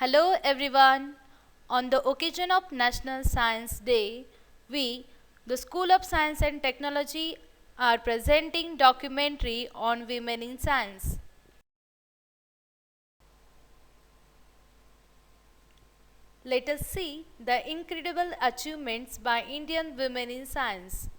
Hello everyone. On the occasion of National Science Day, we, the School of Science and Technology, are presenting documentary on women in science. Let us see the incredible achievements by Indian women in science.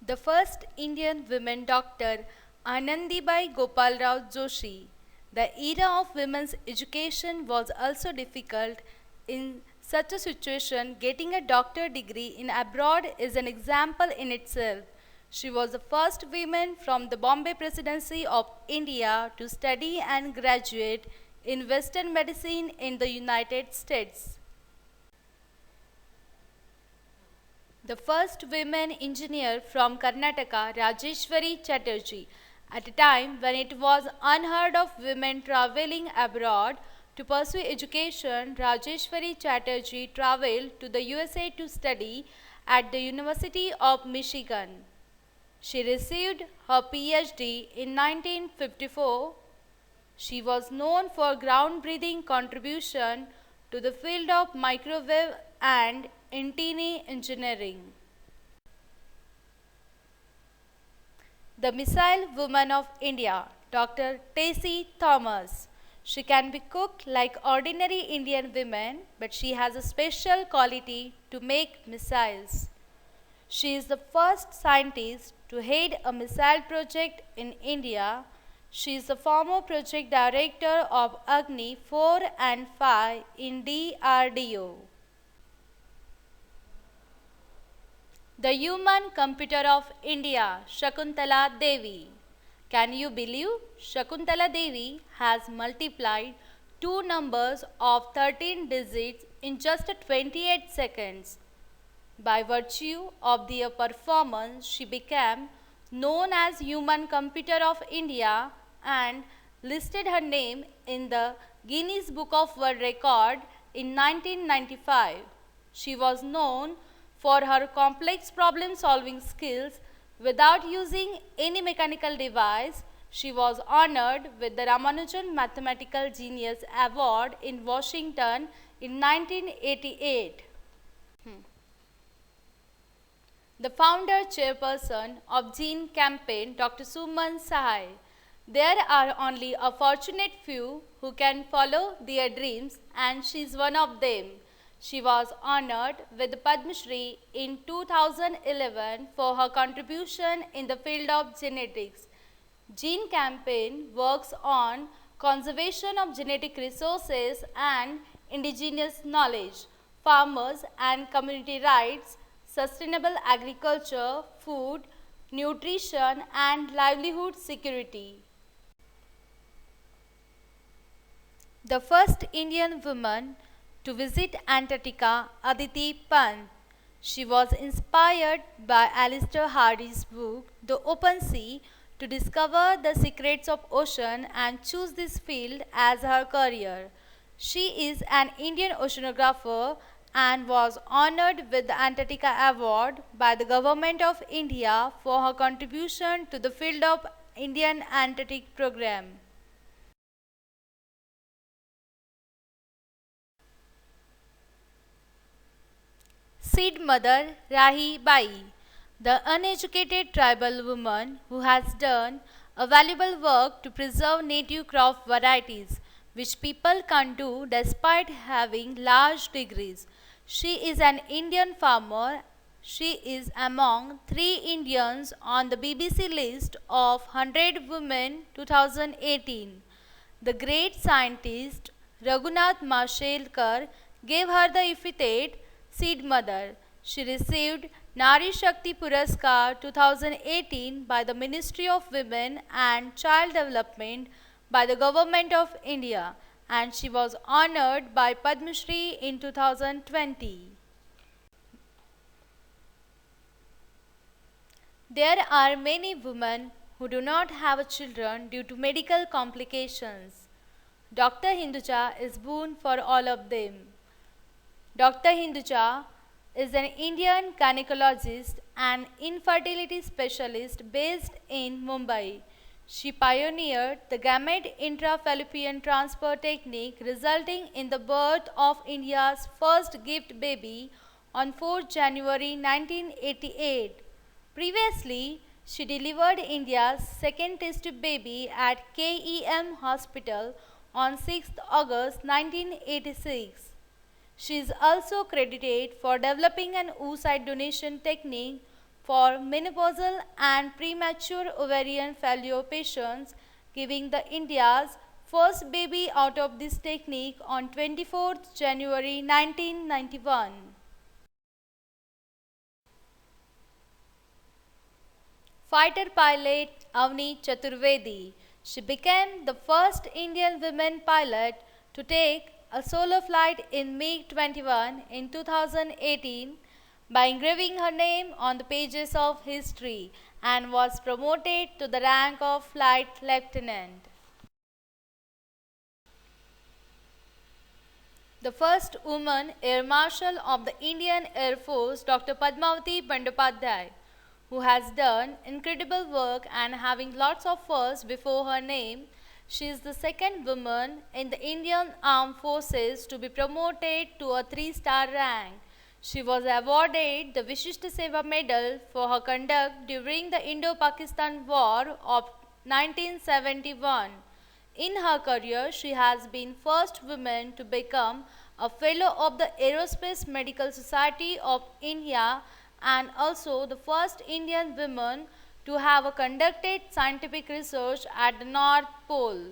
The first Indian women doctor, Anandibai Gopalrao Joshi. The era of women's education was also difficult. In such a situation, getting a doctor degree in abroad is an example in itself. She was the first woman from the Bombay Presidency of India to study and graduate in Western medicine in the United States. The first women engineer from Karnataka, Rajeshwari Chatterjee, at a time when it was unheard of women traveling abroad to pursue education, Rajeshwari Chatterjee traveled to the USA to study at the University of Michigan. She received her PhD in 1954. She was known for groundbreaking contribution to the field of microwave and antennae engineering. The Missile Woman of India, Dr. Tessie Thomas. She can be cooked like ordinary Indian women, but she has a special quality to make missiles. She is the first scientist to head a missile project in India. She is the former project director of Agni 4 and 5 in DRDO. The Human Computer of India, Shakuntala Devi. Can you believe Shakuntala Devi has multiplied two numbers of 13 digits in just 28 seconds? By virtue of their performance, she became known as Human Computer of India and listed her name in the Guinness Book of World Record in 1995. She was known for her complex problem-solving skills. Without using any mechanical device, she was honored with the Ramanujan Mathematical Genius Award in Washington in 1988. The founder chairperson of Gene Campaign, Dr. Suman Sahai. There are only a fortunate few who can follow their dreams, and she is one of them. She was honored with Padma Shri in 2011 for her contribution in the field of genetics. Gene Campaign works on conservation of genetic resources and indigenous knowledge, farmers and community rights, sustainable agriculture, food, nutrition and livelihood security. The first Indian woman to visit Antarctica, Aditi Pant. She was inspired by Alistair Hardy's book, The Open Sea, to discover the secrets of ocean and choose this field as her career. She is an Indian oceanographer and was honored with the Antarctica Award by the Government of India for her contribution to the field of Indian Antarctic Program. Seed mother Rahi Bai, the uneducated tribal woman who has done a valuable work to preserve native crop varieties, which people can't do despite having large degrees. She is an Indian farmer. She is among 3 Indians on the BBC list of 100 Women 2018. The great scientist Raghunath Mashelkar gave her the epithet Seed Mother. She received Nari Shakti Puraskar 2018 by the Ministry of Women and Child Development by the Government of India, and she was honored by Padma Shri in 2020. There are many women who do not have children due to medical complications. Dr. Hinduja is boon for all of them. Dr. Hinduja is an Indian gynecologist and infertility specialist based in Mumbai. She pioneered the gamete intrafallopian transfer technique, resulting in the birth of India's first gift baby on 4 January 1988. Previously, she delivered India's second test tube baby at KEM Hospital on 6 August 1986. She is also credited for developing an oocyte donation technique for menopausal and premature ovarian failure patients, giving the India's first baby out of this technique on 24th January 1991. Fighter pilot Avni Chaturvedi. She became the first Indian woman pilot to take a solo flight in MiG-21 in 2018 by engraving her name on the pages of history and was promoted to the rank of flight lieutenant. The first woman Air Marshal of the Indian Air Force, Dr. Padmavati Bandopadhyay, who has done incredible work and having lots of firsts before her name. She is the second woman in the Indian Armed Forces to be promoted to a 3-star rank. She was awarded the Vishishta Seva Medal for her conduct during the Indo-Pakistan War of 1971. In her career, she has been first woman to become a fellow of the Aerospace Medical Society of India and also the first Indian woman to have conducted scientific research at the North Pole.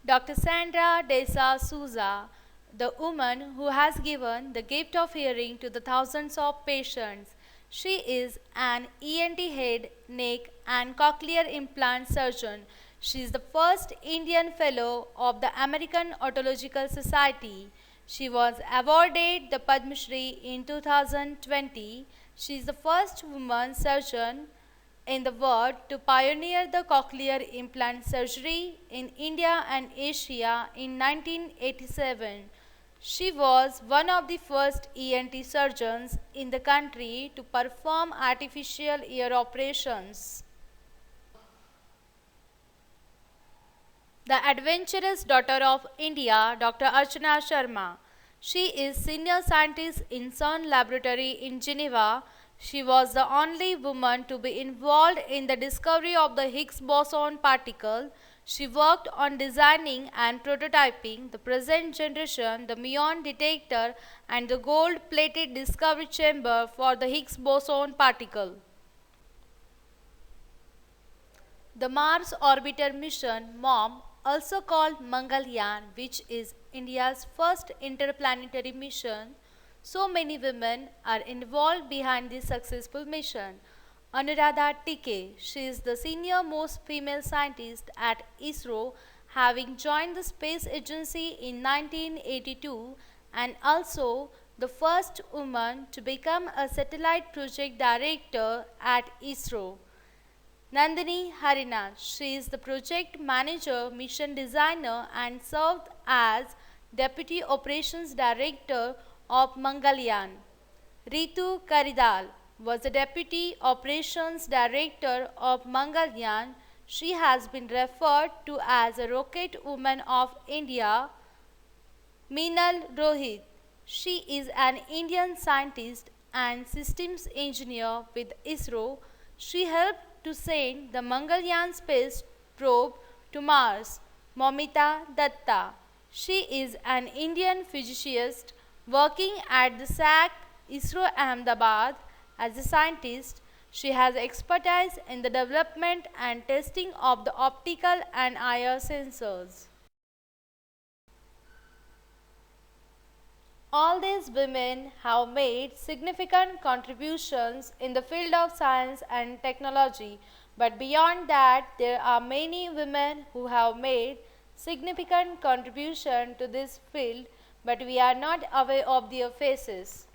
Dr. Sandra Desa Souza, the woman who has given the gift of hearing to the thousands of patients. She is an ENT head, neck and cochlear implant surgeon. She is the first Indian fellow of the American Otological Society. She was awarded the Padma Shri in 2020. She is the first woman surgeon in the world to pioneer the cochlear implant surgery in India and Asia in 1987. She was one of the first ENT surgeons in the country to perform artificial ear operations. The adventurous daughter of India, Dr. Archana Sharma. She is senior scientist in CERN laboratory in Geneva. She was the only woman to be involved in the discovery of the Higgs boson particle. She worked on designing and prototyping the present generation, the muon detector and the gold-plated discovery chamber for the Higgs boson particle. The Mars Orbiter mission, MOM, also called Mangalyaan, which is India's first interplanetary mission. So many women are involved behind this successful mission. Anuradha Tikhe, she is the senior most female scientist at ISRO, having joined the space agency in 1982 and also the first woman to become a satellite project director at ISRO. Nandini Harinath, she is the project manager, mission designer and served as deputy operations director of Mangalyaan. Ritu Karidal was the deputy operations director of Mangalyaan. She has been referred to as a rocket woman of India. Meenal Rohit, she is an Indian scientist and systems engineer with ISRO. She helped to send the Mangalyaan space probe to Mars. Momita Datta, she is an Indian physicist working at the SAC ISRO Ahmedabad as a scientist. She has expertise in the development and testing of the optical and IR sensors. All these women have made significant contributions in the field of science and technology, but beyond that, there are many women who have made significant contribution to this field, but we are not aware of their faces.